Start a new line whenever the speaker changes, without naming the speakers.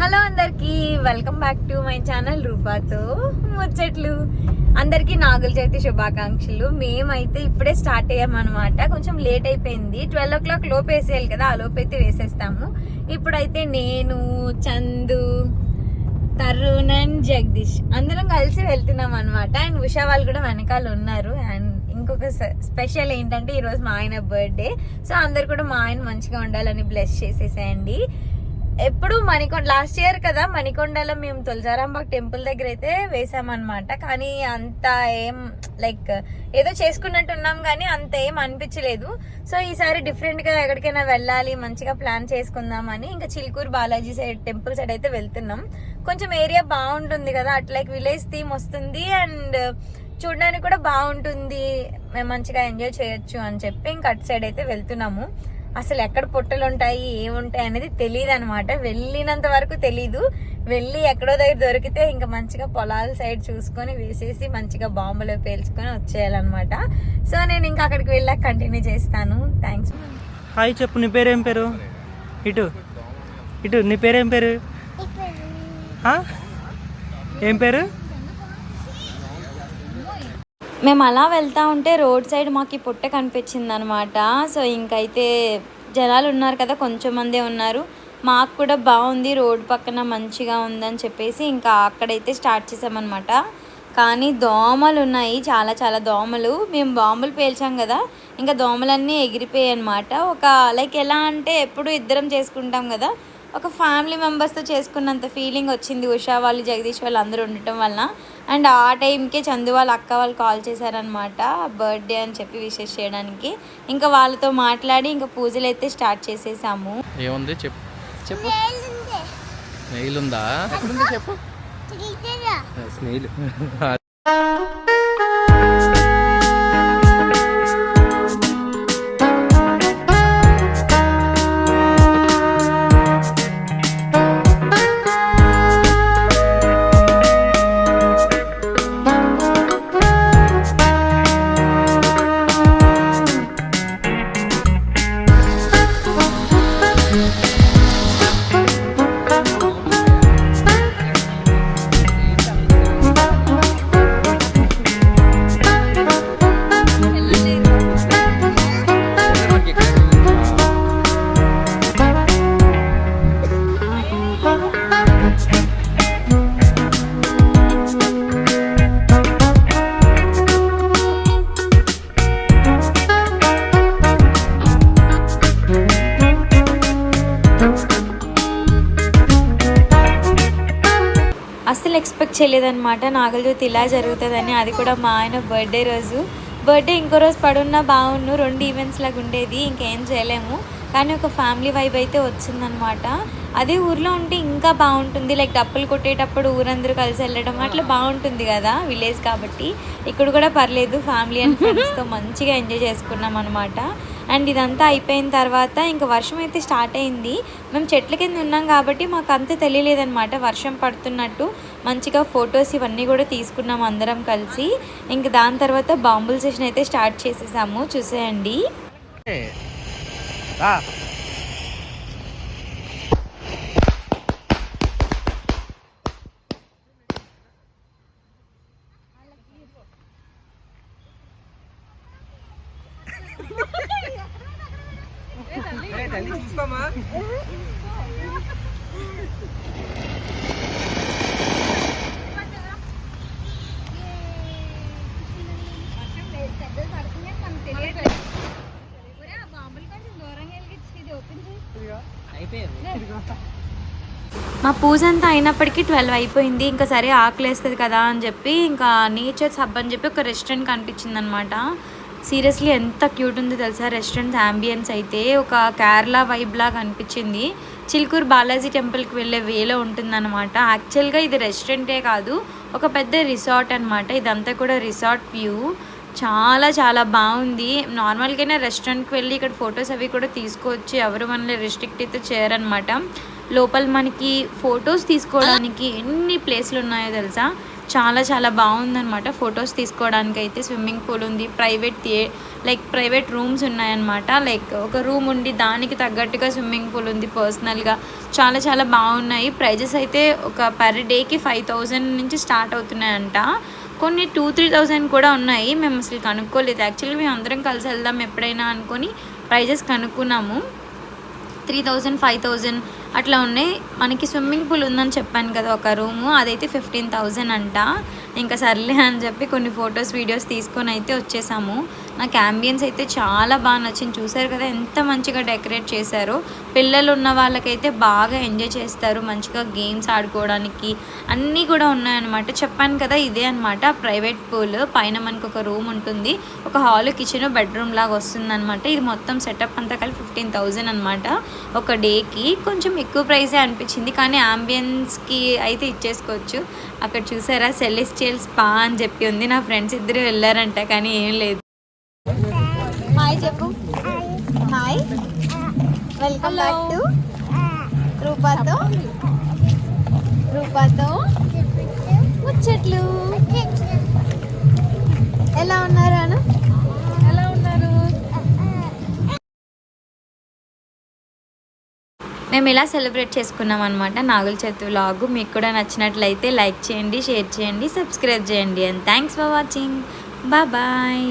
Hello అందరికి, welcome back to my channel రూపాతో ముచ్చట్లు. అందరికి నాగుల చవితి శుభాకాంక్షలు. మేమైతే ఇప్పుడే స్టార్ట్ అయ్యామన్నమాట. కొంచెం లేట్ అయిపోయింది, 12 o'clock లోపు వేసేయాలి కదా, ఆ లోపు అయితే వేసేస్తాము. ఇప్పుడైతే నేను, చందు, తరుణ్ అండ్ జగదీష్ అందరం కలిసి వెళ్తున్నాం అనమాట. అండ్ ఉషా వాళ్ళు కూడా వెనకాల ఉన్నారు. అండ్ ఇంకొక స్పెషల్ ఏంటంటే ఈరోజు మా ఆయన బర్త్డే. సో అందరు కూడా మా ఆయన మంచిగా ఉండాలని బ్లెస్ చేసేసేయండి. ఎప్పుడు మణికొండ, లాస్ట్ ఇయర్ కదా మణికొండలో మేము తులజారాంబాగ్ టెంపుల్ దగ్గర అయితే వేసామన్నమాట. కానీ అంత ఏం లైక్ ఏదో చేసుకున్నట్టు ఉన్నాం కానీ అంత ఏం అనిపించలేదు. సో ఈసారి డిఫరెంట్ గా ఎక్కడికైనా వెళ్ళాలి, మంచిగా ప్లాన్ చేసుకుందామని ఇంకా Chilkur Balaji side temple side అయితే వెళ్తున్నాం. కొంచెం ఏరియా బాగుంటుంది కదా, అట్లా విలేజ్ థీమ్ వస్తుంది అండ్ చూడడానికి కూడా బాగుంటుంది, మేము మంచిగా ఎంజాయ్ చేయొచ్చు అని చెప్పి ఇంకా అటు సైడ్ అయితే వెళ్తున్నాము. అసలు ఎక్కడ పుట్టలు ఉంటాయి, ఏముంటాయి అనేది తెలియదు అనమాట. వెళ్ళినంత వరకు తెలీదు. వెళ్ళి ఎక్కడో దగ్గర దొరికితే ఇంకా మంచిగా పొలాల సైడ్ చూసుకొని వేసేసి మంచిగా బాంబులో పేల్చుకొని వచ్చేయాలన్నమాట. సో నేను ఇంకా అక్కడికి వెళ్ళాక కంటిన్యూ చేస్తాను. థ్యాంక్స్.
హాయ్ చెప్పు, నీ పేరేం పేరు? ఇటు ఇటు నీ పేరేం పేరు? ఏం పేరు?
మేము అలా వెళ్తూ ఉంటే రోడ్ సైడ్ మాకు ఈ పుట్ట కనిపించింది అనమాట. సో ఇంకైతే జనాలు ఉన్నారు కదా, కొంచెం మందే ఉన్నారు. మాకు కూడా బాగుంది, రోడ్ పక్కన మంచిగా ఉందని చెప్పేసి ఇంకా అక్కడైతే స్టార్ట్ చేసామన్నమాట. కానీ దోమలు ఉన్నాయి, చాలా చాలా దోమలు. మేము బాంబులు పేల్చాం కదా, ఇంకా దోమలన్నీ ఎగిరిపోయాయి అనమాట. ఒక లైక్ ఎలా అంటే ఎప్పుడు ఇద్దరం చేసుకుంటాం కదా, ఒక ఫ్యామిలీ మెంబర్స్తో చేసుకున్నంత ఫీలింగ్ వచ్చింది. ఉషా వాళ్ళు, జగదీష్ వాళ్ళు అందరూ ఉండటం వలన. అండ్ ఆ టైంకే చందు వాళ్ళ అక్క వాళ్ళు కాల్ చేశారనమాట, బర్త్డే అని చెప్పి విషెస్ చేయడానికి. ఇంకా వాళ్ళతో మాట్లాడి ఇంకా పూజలు అయితే స్టార్ట్ చేసేసాము.
ఏముంది చెప్పు చెప్పు. స్నేహిల్ ఉందా? చెప్పు. స్నేహిల్
అస్సలు ఎక్స్పెక్ట్ చేయలేదన్నమాట నాగుల చవితి ఇలా జరుగుతుందని. అది కూడా మా ఆయన బర్త్డే రోజు. బర్త్డే ఇంకో రోజు పడున్నా బాగుండు, 2 ఈవెంట్స్ లాగా ఉండేది, ఇంకేం చేయలేము. కానీ ఒక ఫ్యామిలీ వైబ్ అయితే వచ్చిందనమాట. అదే ఊర్లో ఉంటే ఇంకా బాగుంటుంది, లైక్ డప్పులు కొట్టేటప్పుడు ఊరందరూ కలిసి వెళ్ళడం అట్లా బాగుంటుంది కదా, విలేజ్ కాబట్టి. ఇక్కడ కూడా పర్లేదు, ఫ్యామిలీ అండ్ ఫ్రెండ్స్తో మంచిగా ఎంజాయ్ చేసుకున్నాం అనమాట. అండ్ ఇదంతా అయిపోయిన తర్వాత ఇంకా వర్షం అయితే స్టార్ట్ అయింది. మేము చెట్ల కింద ఉన్నాం కాబట్టి మాకు అంత తెలియలేదన్నమాట వర్షం పడుతున్నట్టు. మంచిగా ఫొటోస్ ఇవన్నీ కూడా తీసుకున్నాం అందరం కలిసి. ఇంక దాని తర్వాత బాంబుల సెషన్ అయితే స్టార్ట్ చేసేసాము, చూసేయండి. మా పూజ అంతా అయినప్పటికీ 12 అయిపోయింది. ఇంకా సరే ఆకలేస్తుంది కదా అని చెప్పి ఇంకా నేచర్స్ హబ్ అని చెప్పి ఒక రెస్టారెంట్ కనిపించింది అనమాట. సీరియస్లీ ఎంత క్యూట్ ఉందో తెలుసా రెస్టారెంట్ అంబియన్స్ అయితే. ఒక కేరళ వైబ్ లాగా అనిపించింది. చిలుకూరు బాలాజీ టెంపుల్కి వెళ్ళే వేలో ఉంటుందన్నమాట. యాక్చువల్గా ఇది రెస్టారెంటే కాదు, ఒక పెద్ద రిసార్ట్ అనమాట. ఇదంతా కూడా రిసార్ట్ వ్యూ. చాలా చాలా బాగుంది. నార్మల్గానే రెస్టారెంట్కి వెళ్ళి ఇక్కడ ఫొటోస్ అవి కూడా తీసుకోవచ్చు, ఎవరు మనల్ని రెస్ట్రిక్ట్ అయితే చేయరనమాట. లోపల మనకి ఫొటోస్ తీసుకోవడానికి ఎన్ని ప్లేస్లు ఉన్నాయో తెలుసా, చాలా చాలా బాగుందన్నమాట. ఫొటోస్ తీసుకోవడానికి అయితే స్విమ్మింగ్ పూల్ ఉంది, ప్రైవేట్ రూమ్స్ ఉన్నాయన్నమాట. లైక్ ఒక రూమ్ ఉండి దానికి తగ్గట్టుగా స్విమ్మింగ్ పూల్ ఉంది పర్సనల్గా. చాలా చాలా బాగున్నాయి. ప్రైజెస్ అయితే ఒక పర్ డేకి 5,000 నుంచి స్టార్ట్ అవుతున్నాయంట. కొన్ని 2-3,000 కూడా ఉన్నాయి. మేము అసలు కనుక్కోలేదు. యాక్చువల్లీ మేము అందరం కలిసి వెళ్దాం ఎప్పుడైనా అనుకొని ప్రైజెస్ కనుక్కున్నాము. 3,000, 5,000 అట్లా ఉన్నాయి. మనకి స్విమ్మింగ్ పూల్ ఉందని చెప్పాను కదా ఒక రూము, అదైతే 15,000 అంట. ఇంకా సర్లే అని చెప్పి కొన్ని ఫొటోస్ వీడియోస్ తీసుకొని అయితే వచ్చేసాము. నాకు అంబియన్స్ అయితే చాలా బాగా నచ్చింది. చూసారు కదా ఎంత మంచిగా డెకరేట్ చేశారో. పిల్లలు ఉన్న వాళ్ళకైతే బాగా ఎంజాయ్ చేస్తారు, మంచిగా గేమ్స్ ఆడుకోవడానికి అన్నీ కూడా ఉన్నాయన్నమాట. చెప్పాను కదా ఇదే అనమాట ప్రైవేట్ పూల్. పైన మనకు ఒక రూమ్ ఉంటుంది, ఒక హాల్, కిచెన్, బెడ్రూమ్ లాగా వస్తుందన్నమాట. ఇది మొత్తం సెటప్ అంతా కలిపి 15,000 అనమాట ఒక డేకి. కొంచెం ఎక్కువ ప్రైజే అనిపించింది, కానీ అంబియన్స్కి అయితే ఇచ్చేసుకోవచ్చు. అక్కడ చూసారా సెలెస్టియల్ స్పా అని చెప్పి ఉంది. నా ఫ్రెండ్స్ ఇద్దరు వెళ్ళారంట కానీ ఏం లేదు. హాయ్ చెప్పు. హాయ్, వెల్కమ్ బ్యాక్ టు రూపాతో ముచ్చట్లు. ఎలా ఉన్నారు అను? ఎలా ఉన్నారు? మేము ఇలా సెలబ్రేట్ చేసుకున్నాం అనమాట నాగుల చవితి వ్లాగ్. మీకు కూడా నచ్చినట్లయితే లైక్ చేయండి, షేర్ చేయండి, సబ్స్క్రైబ్ చేయండి. And thanks for watching. Bye.